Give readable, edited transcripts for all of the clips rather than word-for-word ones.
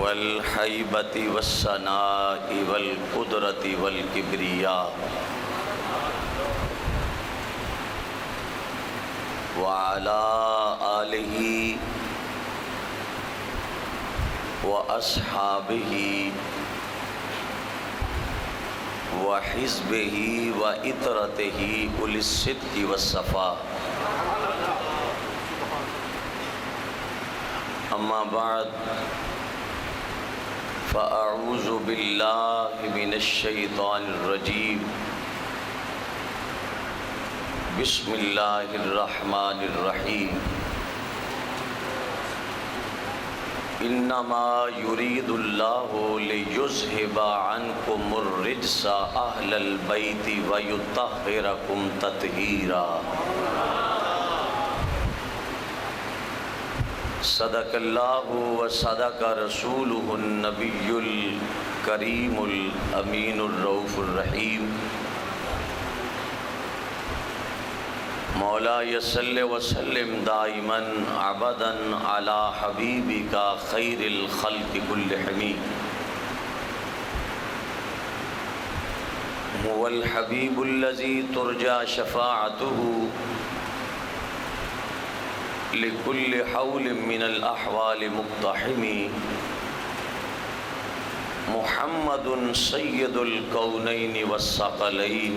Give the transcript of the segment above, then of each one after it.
والحیبۃ والثناء والقدرۃ والکبریاء وعلی آلہ واصحابہ وحزبہ وعطرتہ اولی الصدق والصفاء اما بعد فاعوذ باللہ من الشیطان الرجیم بسم اللہ الرحمن الرحیم انما یرید اللہ لیذھب عنکم الرجس اہل البیت ویطہرکم تطہیرا صدق اللہ و صدق رسولہ النبی الکریم الامین الرؤوف الرحیم مولا صلی وسلم دائما ابدا علی حبیبک خیر الخلق کلہم هو الحبیب الذی ترجى شفاعته لكل حول من الأحوال مقتحم محمد سید الکونین والثقلین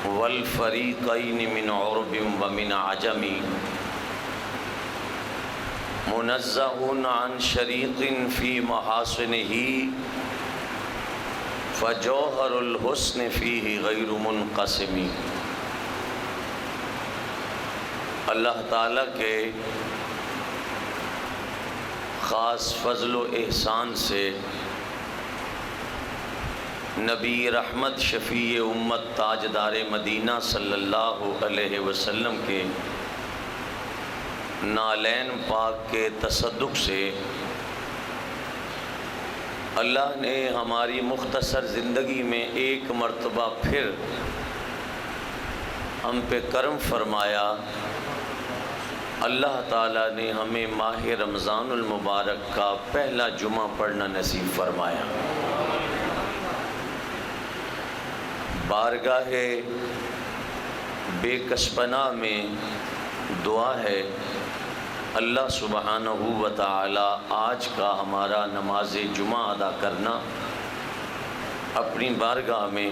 والفریقین من عرب ومن عجم منزہ عن شریق فی محاسنہ فجوہر الحسن فیہ غیر منقسم اللہ تعالیٰ کے خاص فضل و احسان سے نبی رحمت شفیع امت تاجدار مدینہ صلی اللہ علیہ وسلم کے نالین پاک کے تصدق سے اللہ نے ہماری مختصر زندگی میں ایک مرتبہ پھر ہم پہ کرم فرمایا۔ اللہ تعالیٰ نے ہمیں ماہ رمضان المبارک کا پہلا جمعہ پڑھنا نصیب فرمایا۔ بارگاہ بے کسپنا میں دعا ہے اللہ سبحانہ و تعالی آج کا ہمارا نماز جمعہ ادا کرنا اپنی بارگاہ میں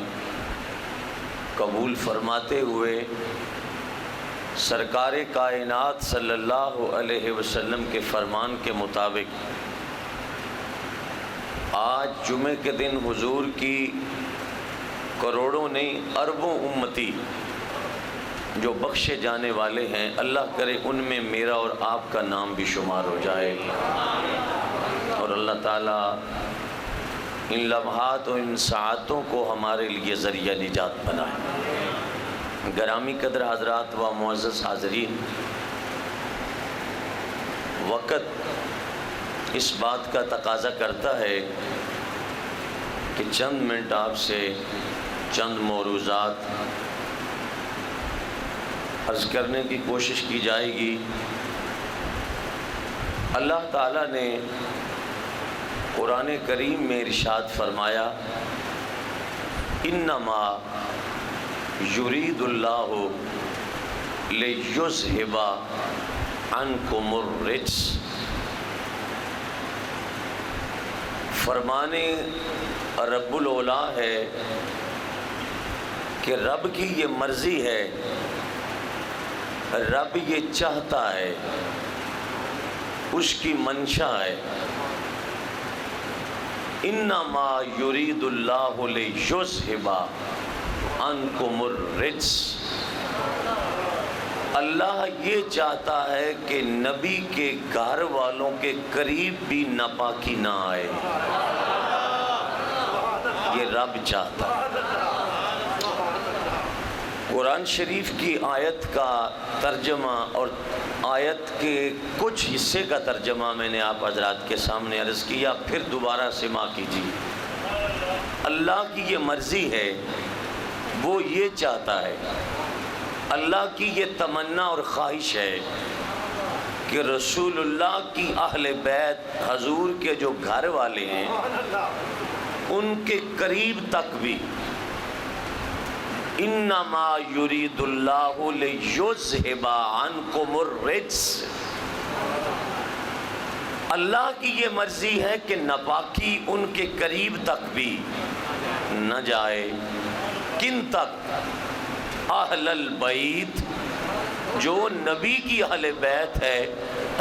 قبول فرماتے ہوئے سرکار کائنات صلی اللہ علیہ وسلم کے فرمان کے مطابق آج جمعے کے دن حضور کی کروڑوں نہیں اربوں امتی جو بخشے جانے والے ہیں، اللہ کرے ان میں میرا اور آپ کا نام بھی شمار ہو جائے، اور اللہ تعالیٰ ان لمحات و ان ساعتوں کو ہمارے لیے ذریعہ نجات بنائے۔ گرامی قدر حضرات و معزز حاضرین، وقت اس بات کا تقاضا کرتا ہے کہ چند منٹ آپ سے چند موروضات عرض کرنے کی کوشش کی جائے گی۔ اللہ تعالیٰ نے قرآن کریم میں ارشاد فرمایا، انما یرید اللہ لیذھب عنکم الرجس۔ فرمانے رب العلا ہے کہ رب کی یہ مرضی ہے، رب یہ چاہتا ہے، اس کی منشا ہے۔ انما یرید اللہ لیذھب عنکم الرجس، اللہ یہ چاہتا ہے کہ نبی کے گھر والوں کے قریب بھی ناپاکی نہ آئے، یہ رب چاہتا ہے۔ قرآن شریف کی آیت کا ترجمہ اور آیت کے کچھ حصے کا ترجمہ میں نے آپ حضرات کے سامنے عرض کیا، پھر دوبارہ سماع کیجیے۔ اللہ کی یہ مرضی ہے، وہ یہ چاہتا ہے، اللہ کی یہ تمنا اور خواہش ہے کہ رسول اللہ کی اہل بیت حضور کے جو گھر والے ہیں ان کے قریب تک بھی انما یرید اللہ لیذھب عنکم الرجس، اللہ کی یہ مرضی ہے کہ ناپاکی ان کے قریب تک بھی نہ جائے۔ کن تک؟ اہل البیت، جو نبی کی اہل بیت ہے،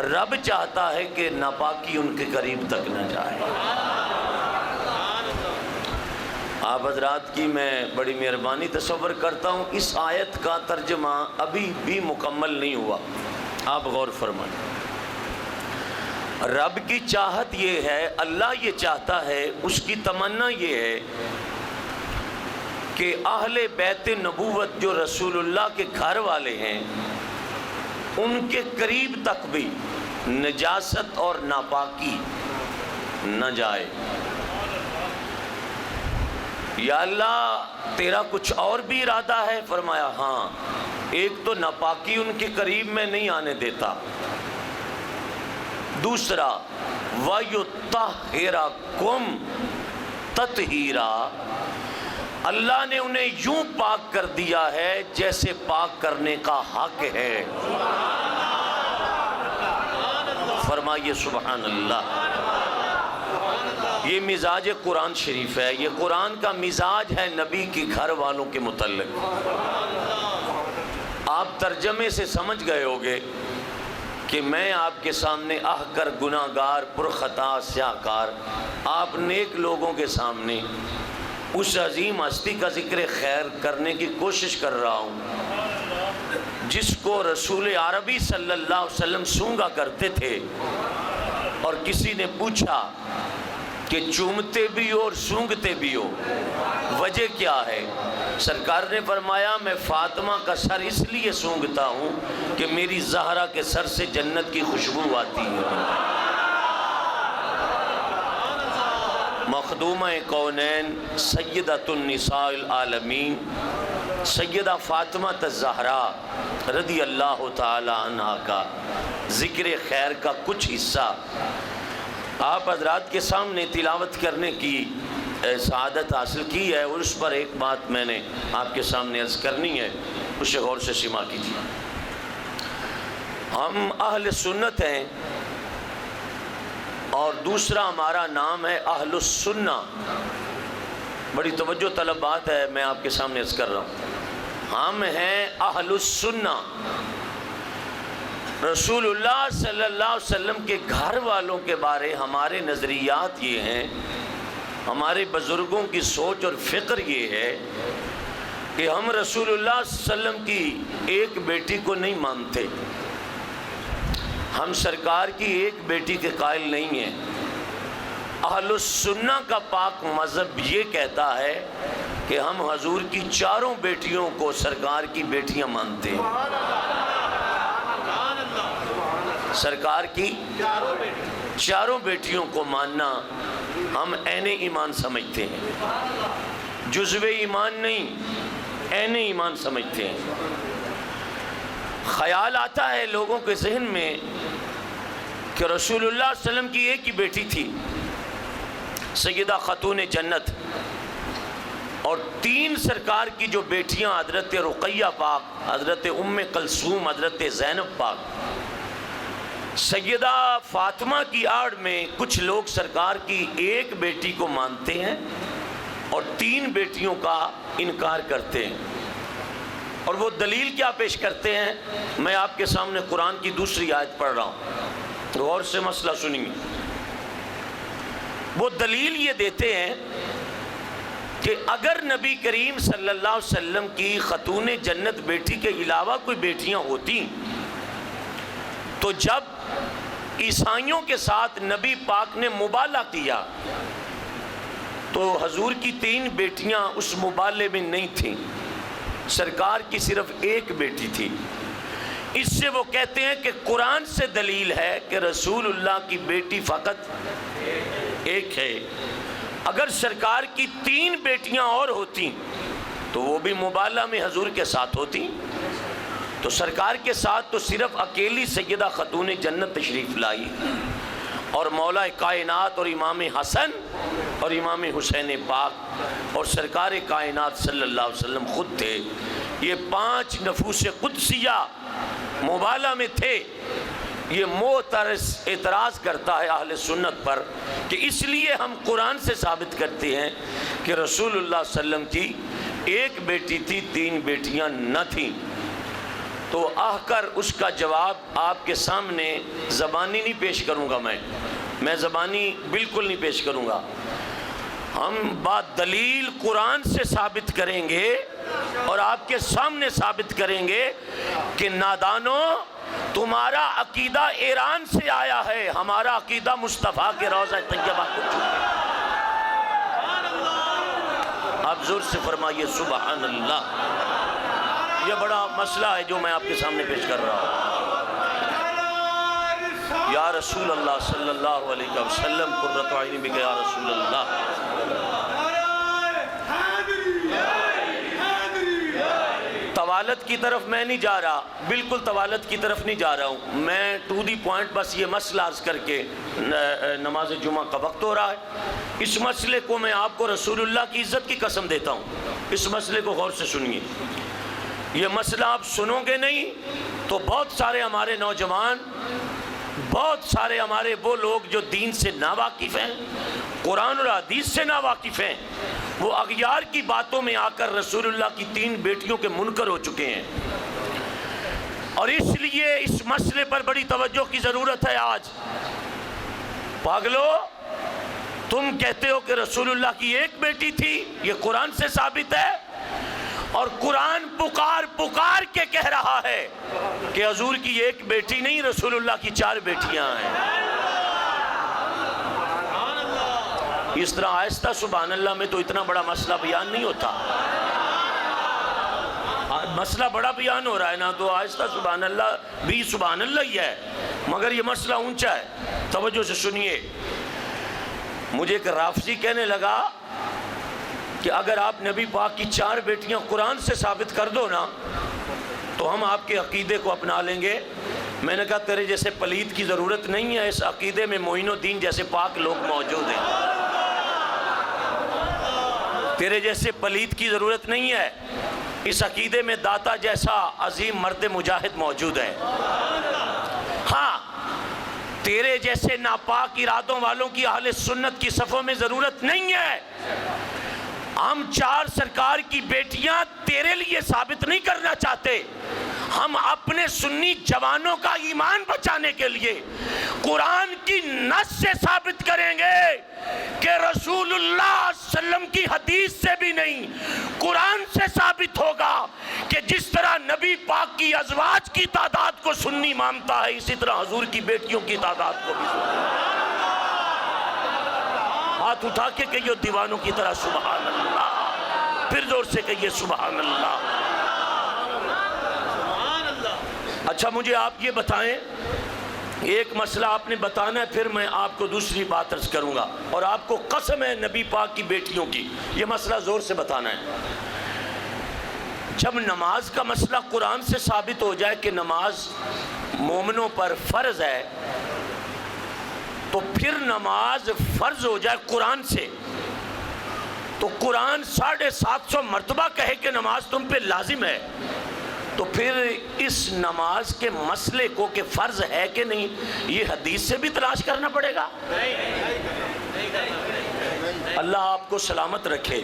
رب چاہتا ہے کہ ناپاکی ان کے قریب تک نہ جائے۔ آپ حضرات کی میں بڑی مہربانی تصور کرتا ہوں، اس آیت کا ترجمہ ابھی بھی مکمل نہیں ہوا، آپ غور فرمائیں۔ رب کی چاہت یہ ہے، اللہ یہ چاہتا ہے، اس کی تمنا یہ ہے کہ اہل بیت نبوت جو رسول اللہ کے گھر والے ہیں ان کے قریب تک بھی نجاست اور ناپاکی نہ جائے۔ یا اللہ تیرا کچھ اور بھی ارادہ ہے؟ فرمایا ہاں، ایک تو ناپاکی ان کے قریب میں نہیں آنے دیتا، دوسرا وَيُطَهِّرَكُمْ تَطْهِيرًا، اللہ نے انہیں یوں پاک کر دیا ہے جیسے پاک کرنے کا حق ہے۔ فرمائیے سبحان اللہ۔ یہ مزاج قرآن شریف ہے، یہ قرآن کا مزاج ہے نبی کی گھر والوں کے متعلق۔ آپ ترجمے سے سمجھ گئے ہوگے کہ میں آپ کے سامنے آہ کر گناہ گار پرخطا سیاہکار، آپ نیک لوگوں کے سامنے اس عظیم ہستی کا ذکر خیر کرنے کی کوشش کر رہا ہوں جس کو رسول عربی صلی اللہ علیہ وسلم سونگا کرتے تھے، اور کسی نے پوچھا کہ چومتے بھی ہو اور سونگتے بھی ہو، وجہ کیا ہے؟ سرکار نے فرمایا میں فاطمہ کا سر اس لیے سونگتا ہوں کہ میری زہرا کے سر سے جنت کی خوشبو آتی ہے۔ مخدومہ کونین سیدۃ النساء العالمین سیدہ فاطمہ الزہرا رضی اللہ تعالی عنہا کا ذکر خیر کا کچھ حصہ آپ حضرات کے سامنے تلاوت کرنے کی سعادت حاصل کی ہے، اور اس پر ایک بات میں نے آپ کے سامنے عرض کرنی ہے، اسے غور سے سماع کیجیے۔ ہم اہل سنت ہیں، اور دوسرا ہمارا نام ہے اہل السنہ۔ بڑی توجہ طلب بات ہے، میں آپ کے سامنے عرض کر رہا ہوں، ہم ہیں اہل السنہ۔ رسول اللہ صلی اللہ علیہ وسلم کے گھر والوں کے بارے ہمارے نظریات یہ ہیں، ہمارے بزرگوں کی سوچ اور فکر یہ ہے کہ ہم رسول اللہ صلی اللہ علیہ وسلم کی ایک بیٹی کو نہیں مانتے، ہم سرکار کی ایک بیٹی کے قائل نہیں ہیں۔ اہل السنہ کا پاک مذہب یہ کہتا ہے کہ ہم حضور کی چاروں بیٹیوں کو سرکار کی بیٹیاں مانتے ہیں۔ سرکار کی چاروں بیٹیوں کو ماننا ہم عین ایمان سمجھتے ہیں، جزو ایمان نہیں، عین ایمان سمجھتے ہیں۔ خیال آتا ہے لوگوں کے ذہن میں کہ رسول اللہ صلی اللہ علیہ وسلم کی ایک ہی بیٹی تھی، سیدہ خاتون جنت، اور تین سرکار کی جو بیٹیاں حضرت رقیہ پاک، حضرت ام کلثوم، حضرت زینب پاک، سیدہ فاطمہ کی آڑ میں کچھ لوگ سرکار کی ایک بیٹی کو مانتے ہیں اور تین بیٹیوں کا انکار کرتے ہیں۔ اور وہ دلیل کیا پیش کرتے ہیں؟ میں آپ کے سامنے قرآن کی دوسری آیت پڑھ رہا ہوں، غور سے مسئلہ سنیے۔ وہ دلیل یہ دیتے ہیں کہ اگر نبی کریم صلی اللہ علیہ وسلم کی خاتون جنت بیٹی کے علاوہ کوئی بیٹیاں ہوتی تو جب عیسائیوں کے ساتھ نبی پاک نے مبالغہ کیا تو حضور کی تین بیٹیاں اس مبالغے میں نہیں تھیں، سرکار کی صرف ایک بیٹی تھی۔ اس سے وہ کہتے ہیں کہ قرآن سے دلیل ہے کہ رسول اللہ کی بیٹی فقط ایک ہے۔ اگر سرکار کی تین بیٹیاں اور ہوتی تو وہ بھی مبالغہ میں حضور کے ساتھ ہوتی۔ تو سرکار کے ساتھ تو صرف اکیلی سیدہ خاتون جنت تشریف لائی اور مولا کائنات اور امام حسن اور امام حسین پاک اور سرکار کائنات صلی اللہ علیہ وسلم خود تھے۔ یہ 5 نفوس قدسیہ مبالغہ میں تھے۔ یہ معترض اعتراض کرتا ہے اہل سنت پر کہ اس لیے ہم قرآن سے ثابت کرتے ہیں کہ رسول اللہ صلی اللہ علیہ وسلم کی ایک بیٹی تھی، 3 بیٹیاں نہ تھیں۔ تو آہ کر اس کا جواب آپ کے سامنے زبانی نہیں پیش کروں گا، میں زبانی بالکل نہیں پیش کروں گا۔ ہم بات دلیل قرآن سے ثابت کریں گے اور آپ کے سامنے ثابت کریں گے کہ نادانوں، تمہارا عقیدہ ایران سے آیا ہے، ہمارا عقیدہ مصطفیٰ کے روضہ طیبہ کو چھو ہے۔ آپ زور سے فرمائیے سبحان اللہ۔ یہ بڑا مسئلہ ہے جو میں آپ کے سامنے پیش کر رہا ہوں۔ یا رسول اللہ صلی اللہ علیہ وسلم، قرۃ عینی بک یا رسول اللہ۔ طوالت کی طرف میں نہیں جا رہا، بالکل طوالت کی طرف نہیں جا رہا ہوں، میں ٹو دی پوائنٹ بس یہ مسئلہ عرض کر کے نماز جمعہ کا وقت ہو رہا ہے۔ اس مسئلے کو میں آپ کو رسول اللہ کی عزت کی قسم دیتا ہوں، اس مسئلے کو غور سے سنیے۔ یہ مسئلہ آپ سنو گے نہیں تو بہت سارے ہمارے نوجوان، بہت سارے ہمارے وہ لوگ جو دین سے ناواقف ہیں، قرآن اور حدیث سے ناواقف ہیں، وہ اغیار کی باتوں میں آ کر رسول اللہ کی 3 بیٹیوں کے منکر ہو چکے ہیں۔ اور اس لیے اس مسئلے پر بڑی توجہ کی ضرورت ہے آج۔ پاگلو، تم کہتے ہو کہ رسول اللہ کی ایک بیٹی تھی، یہ قرآن سے ثابت ہے، اور قرآن پکار کے کہہ رہا ہے کہ حضور کی ایک بیٹی نہیں، رسول اللہ کی 4 بیٹیاں ہیں۔ اس طرح آہستہ سبحان اللہ میں تو اتنا بڑا مسئلہ بیان نہیں ہوتا۔ مسئلہ بڑا بیان ہو رہا ہے نا، تو آہستہ سبحان اللہ بھی سبحان اللہ ہی ہے، مگر یہ مسئلہ اونچا ہے۔ توجہ سے سنیے، مجھے ایک رافضی کہنے لگا کہ اگر آپ نبی پاک کی 4 بیٹیاں قرآن سے ثابت کر دو نا تو ہم آپ کے عقیدے کو اپنا لیں گے۔ میں نے کہا تیرے جیسے پلید کی ضرورت نہیں ہے، اس عقیدے میں معین الدین جیسے پاک لوگ موجود ہیں۔ تیرے جیسے پلید کی ضرورت نہیں ہے، اس عقیدے میں داتا جیسا عظیم مرد مجاہد موجود ہے۔ ہاں، تیرے جیسے ناپاک ارادوں والوں کی اہل سنت کی صفوں میں ضرورت نہیں ہے۔ ہم 4 سرکار کی بیٹیاں تیرے لیے ثابت نہیں کرنا چاہتے، ہم اپنے سنی جوانوں کا ایمان بچانے کے لیے قرآن کی نص سے ثابت کریں گے کہ رسول اللہ صلی اللہ علیہ وسلم کی حدیث سے بھی نہیں، قرآن سے ثابت ہوگا کہ جس طرح نبی پاک کی ازواج کی تعداد کو سنی مانتا ہے، اسی طرح حضور کی بیٹیوں کی تعداد کو بھی سنی۔ ہاتھ اٹھا کے کہیے دیوانوں کی طرح سبحان اللہ، پھر زور سے کہیے سبحان اللہ۔ اچھا مجھے آپ یہ بتائیں، ایک مسئلہ آپ نے بتانا ہے، پھر میں آپ کو دوسری بات عرض کروں گا، اور آپ کو قسم ہے نبی پاک کی بیٹیوں کی، یہ مسئلہ زور سے بتانا ہے۔ جب نماز کا مسئلہ قرآن سے ثابت ہو جائے کہ نماز مومنوں پر فرض ہے، تو پھر نماز فرض ہو جائے قرآن سے، تو قرآن 750 مرتبہ کہے کہ نماز تم پہ لازم ہے، تو پھر اس نماز کے مسئلے کو کہ فرض ہے کہ نہیں، یہ حدیث سے بھی تلاش کرنا پڑے گا۔ اللہ آپ کو سلامت رکھے،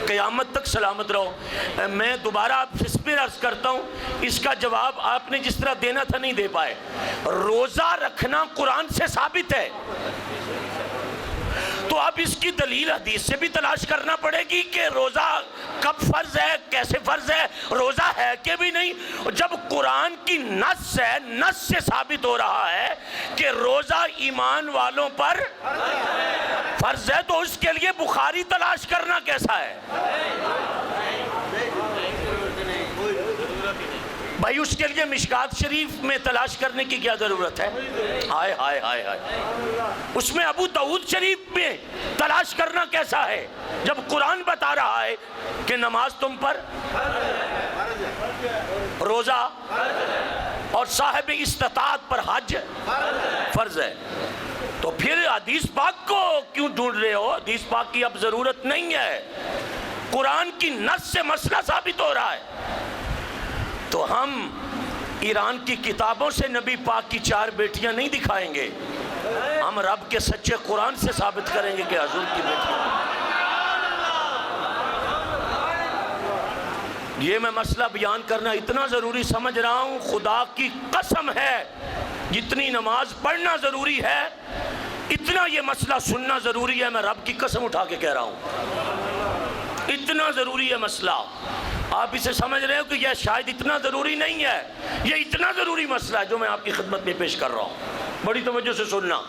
قیامت تک سلامت رہو۔ میں دوبارہ آپ سے پھر عرض کرتا ہوں، اس کا جواب آپ نے جس طرح دینا تھا نہیں دے پائے۔ روزہ رکھنا قرآن سے ثابت ہے، تو اب اس کی دلیل حدیث سے بھی تلاش کرنا پڑے گی کہ روزہ کب فرض ہے، کیسے فرض ہے، روزہ ہے کہ بھی نہیں۔ جب قرآن کی نص ہے، نص سے ثابت ہو رہا ہے کہ روزہ ایمان والوں پر فرض ہے، تو اس کے لیے بخاری تلاش کرنا کیسا ہے بھائی؟ اس کے لیے مشکات شریف میں تلاش کرنے کی کیا ضرورت ہے؟ ہائے ہائے ہائے ہائے، اس میں ابو داؤد شریف میں تلاش کرنا کیسا ہے جب قرآن بتا رہا ہے کہ نماز تم پر روزہ اور صاحب استطاعت پر حج فرض ہے۔ تو پھر حدیث پاک کو کیوں ڈھونڈ رہے ہو؟ حدیث پاک کی اب ضرورت نہیں ہے، قرآن کی نص سے مسئلہ ثابت ہو رہا ہے۔ تو ہم ایران کی کتابوں سے نبی پاک کی 4 بیٹیاں نہیں دکھائیں گے، ہم رب کے سچے قرآن سے ثابت کریں گے کہ حضور کی بیٹیاں۔ یہ میں مسئلہ بیان کرنا اتنا ضروری سمجھ رہا ہوں، خدا کی قسم ہے جتنی نماز پڑھنا ضروری ہے اتنا یہ مسئلہ سننا ضروری ہے۔ میں رب کی قسم اٹھا کے کہہ رہا ہوں، اتنا ضروری ہے مسئلہ۔ آپ اسے سمجھ رہے ہو کہ یہ شاید اتنا ضروری نہیں ہے، یہ اتنا ضروری مسئلہ ہے جو میں آپ کی خدمت میں پیش کر رہا ہوں۔ بڑی توجہ سے سننا۔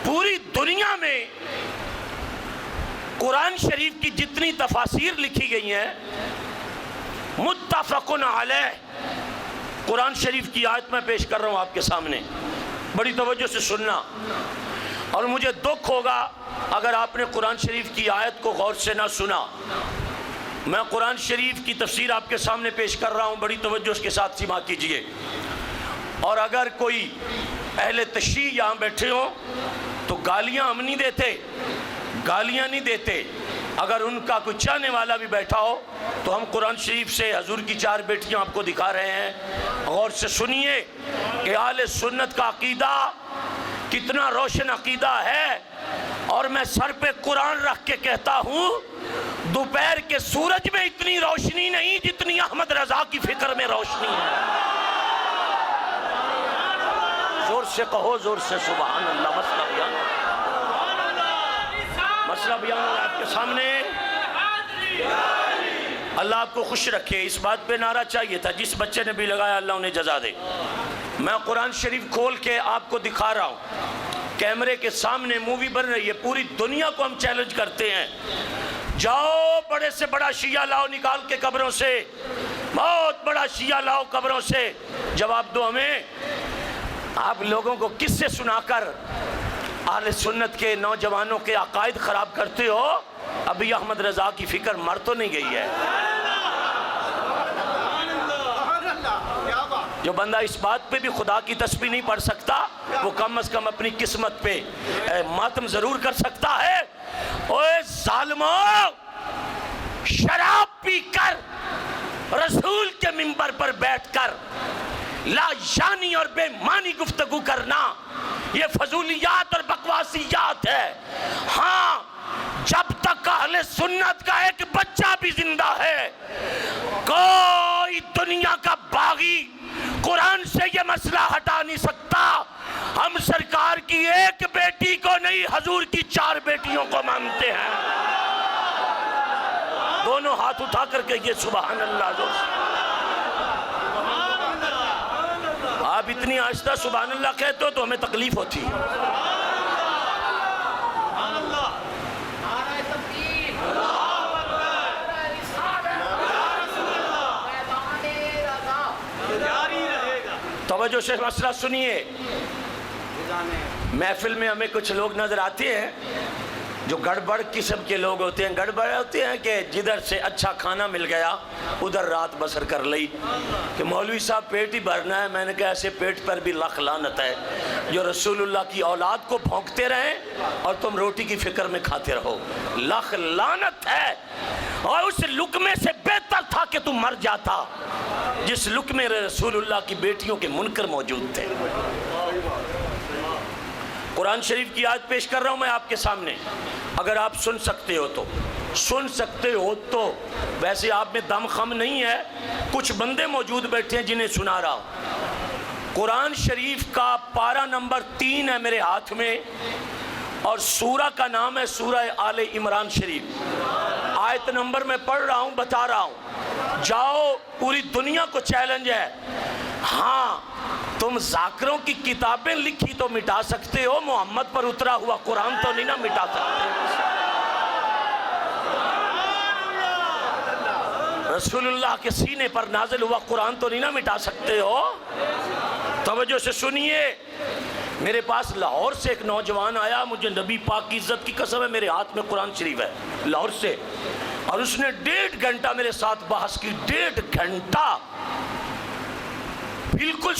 پوری دنیا میں قرآن شریف کی جتنی تفاسیر لکھی گئی ہیں متفق علیہ، قرآن شریف کی آیت میں پیش کر رہا ہوں آپ کے سامنے، بڑی توجہ سے سننا۔ اور مجھے دکھ ہوگا اگر آپ نے قرآن شریف کی آیت کو غور سے نہ سنا۔ میں قرآن شریف کی تفسیر آپ کے سامنے پیش کر رہا ہوں، بڑی توجہ اس کے ساتھ سماعت کیجئے۔ اور اگر کوئی اہل تشیع یہاں بیٹھے ہوں تو گالیاں ہم نہیں دیتے، گالیاں نہیں دیتے۔ اگر ان کا کوئی چاہنے والا بھی بیٹھا ہو تو ہم قرآن شریف سے حضور کی 4 بیٹیاں آپ کو دکھا رہے ہیں، غور سے سنیے کہ اہل سنت کا عقیدہ کتنا روشن عقیدہ ہے۔ اور میں سر پہ قرآن رکھ کے کہتا ہوں دوپہر کے سورج میں اتنی روشنی نہیں جتنی احمد رضا کی فکر میں روشنی ہے۔ زور سے کہو، زور سے سبحان اللہ۔ مسئلہ بیان ہو رہا ہے آپ کے سامنے۔ اللہ آپ کو خوش رکھے۔ اس بات پہ نعرہ چاہیے تھا، جس بچے نے بھی لگایا اللہ انہیں جزا دے۔ میں قرآن شریف کھول کے آپ کو دکھا رہا ہوں، کیمرے کے سامنے مووی بن رہی ہے، پوری دنیا کو ہم چیلنج کرتے ہیں، جاؤ بڑے سے بڑا شیعہ لاؤ نکال کے قبروں سے، بہت بڑا شیعہ لاؤ قبروں سے، جواب دو ہمیں۔ آپ لوگوں کو کس سے سنا کر اہل سنت کے نوجوانوں کے عقائد خراب کرتے ہو؟ ابھی احمد رضا کی فکر مر تو نہیں گئی ہے۔ جو بندہ اس بات پہ بھی خدا کی تسبیح نہیں پڑھ سکتا وہ کم از کم اپنی قسمت پہ ماتم ضرور کر سکتا ہے۔ اوے ظالموں، شراب پی کر رسول کے منبر پر بیٹھ کر لا یعنی اور بے معنی گفتگو کرنا یہ فضولیات اور بکواسیات ہے۔ ہاں، جب تک اہل سنت کا ایک بچہ بھی زندہ ہے کوئی دنیا کا باغی قرآن سے یہ مسئلہ ہٹا نہیں سکتا۔ ہم سرکار کی ایک بیٹی کو نہیں، حضور کی 4 بیٹیوں کو مانتے ہیں۔ دونوں ہاتھ اٹھا کر کے یہ سبحان اللہ۔ آپ اتنی آہستہ سبحان اللہ کہتے ہو تو ہمیں تکلیف ہوتی ہے۔ توجہ سے مسئلہ سنیے۔ محفل میں ہمیں کچھ لوگ نظر آتے ہیں جو گڑبڑ قسم کے لوگ ہوتے ہیں، گڑبڑ ہوتے ہیں کہ جدھر سے اچھا کھانا مل گیا ادھر رات بسر کر لی کہ مولوی صاحب پیٹ ہی بھرنا ہے۔ میں نے کہا ایسے پیٹ پر بھی لاکھ لعنت ہے جو رسول اللہ کی اولاد کو بھونکتے رہیں اور تم روٹی کی فکر میں کھاتے رہو، لاکھ لعنت ہے۔ اور اس لقمے سے بہتر تھا کہ تم مر جاتا جس لقمے رسول اللہ کی بیٹیوں کے منکر موجود تھے۔ قرآن شریف کی آیت پیش کر رہا ہوں میں آپ کے سامنے، اگر آپ سن سکتے ہو تو سن سکتے ہو تو۔ ویسے آپ میں دم خم نہیں ہے، کچھ بندے موجود بیٹھے ہیں جنہیں سنا رہا ہوں۔ قرآن شریف کا پارہ نمبر 3 ہے میرے ہاتھ میں، اور سورہ کا نام ہے سورہ آل عمران شریف۔ آیت نمبر میں پڑھ رہا ہوں، بتا رہا ہوں، جاؤ پوری دنیا کو چیلنج ہے۔ ہاں، تم ذاکروں کی کتابیں لکھی تو مٹا سکتے ہو، محمد پر اترا ہوا قرآن تو نہیں نہ مٹا سکتے۔ رسول اللہ کے سینے پر نازل ہوا قرآن تو نہیں نہ مٹا سکتے ہو۔ توجہ سے سنیے۔ میرے پاس لاہور سے ایک نوجوان آیا، مجھے نبی پاک کی عزت کی قسم ہے میرے ہاتھ میں قرآن شریف ہے، لاہور سے اور اس نے 1.5 گھنٹہ میرے ساتھ بحث کی، 1.5 گھنٹہ، بالکل